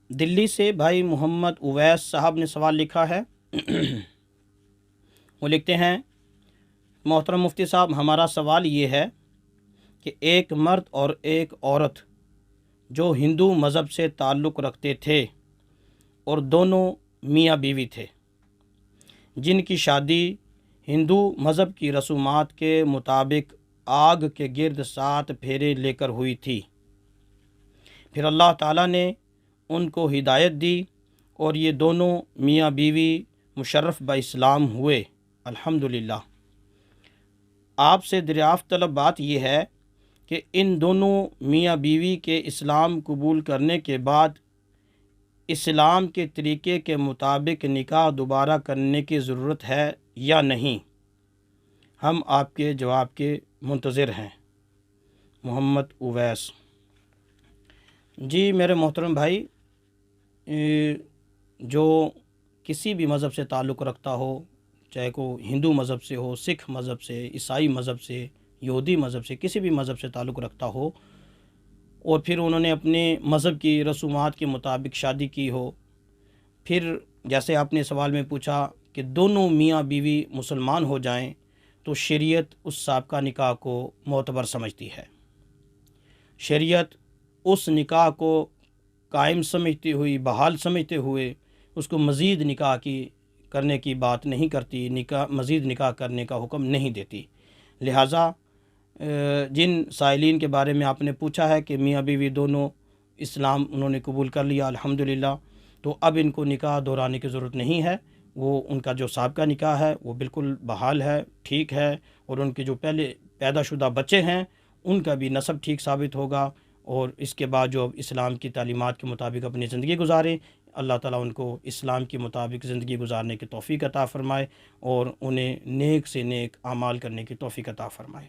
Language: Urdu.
دلی سے بھائی محمد اویس صاحب نے سوال لکھا ہے۔ وہ لکھتے ہیں، محترم مفتی صاحب، ہمارا سوال یہ ہے کہ ایک مرد اور ایک عورت جو ہندو مذہب سے تعلق رکھتے تھے اور دونوں میاں بیوی تھے، جن کی شادی ہندو مذہب کی رسومات کے مطابق آگ کے گرد 7 پھیرے لے کر ہوئی تھی، پھر اللہ تعالیٰ نے ان کو ہدایت دی اور یہ دونوں میاں بیوی مشرف اسلام ہوئے، الحمدللہ۔ آپ سے دریافت طلب بات یہ ہے کہ ان دونوں میاں بیوی کے اسلام قبول کرنے کے بعد اسلام کے طریقے کے مطابق نکاح دوبارہ کرنے کی ضرورت ہے یا نہیں؟ ہم آپ کے جواب کے منتظر ہیں۔ محمد اویس۔ جی میرے محترم بھائی، جو کسی بھی مذہب سے تعلق رکھتا ہو، چاہے کو ہندو مذہب سے ہو، سکھ مذہب سے، عیسائی مذہب سے، یہودی مذہب سے، کسی بھی مذہب سے تعلق رکھتا ہو، اور پھر انہوں نے اپنے مذہب کی رسومات کے مطابق شادی کی ہو، پھر جیسے آپ نے سوال میں پوچھا کہ دونوں میاں بیوی مسلمان ہو جائیں تو شریعت اس سابقہ نکاح کو معتبر سمجھتی ہے۔ شریعت اس نکاح کو قائم سمجھتی ہوئی، بحال سمجھتے ہوئے اس کو مزید نکاح کرنے کی بات نہیں کرتی، مزید نکاح کرنے کا حکم نہیں دیتی۔ لہٰذا جن سائلین کے بارے میں آپ نے پوچھا ہے کہ میاں بیوی دونوں اسلام انہوں نے قبول کر لیا الحمدللہ، تو اب ان کو نکاح دہرانے کی ضرورت نہیں ہے۔ وہ ان کا جو سابقہ نکاح ہے وہ بالکل بحال ہے، ٹھیک ہے، اور ان کے جو پہلے پیدا شدہ بچے ہیں ان کا بھی نسب ٹھیک ثابت ہوگا، اور اس کے بعد جو اسلام کی تعلیمات کے مطابق اپنی زندگی گزاریں، اللہ تعالیٰ ان کو اسلام کے مطابق زندگی گزارنے کی توفیق عطا فرمائے اور انہیں نیک سے نیک اعمال کرنے کی توفیق عطا فرمائے۔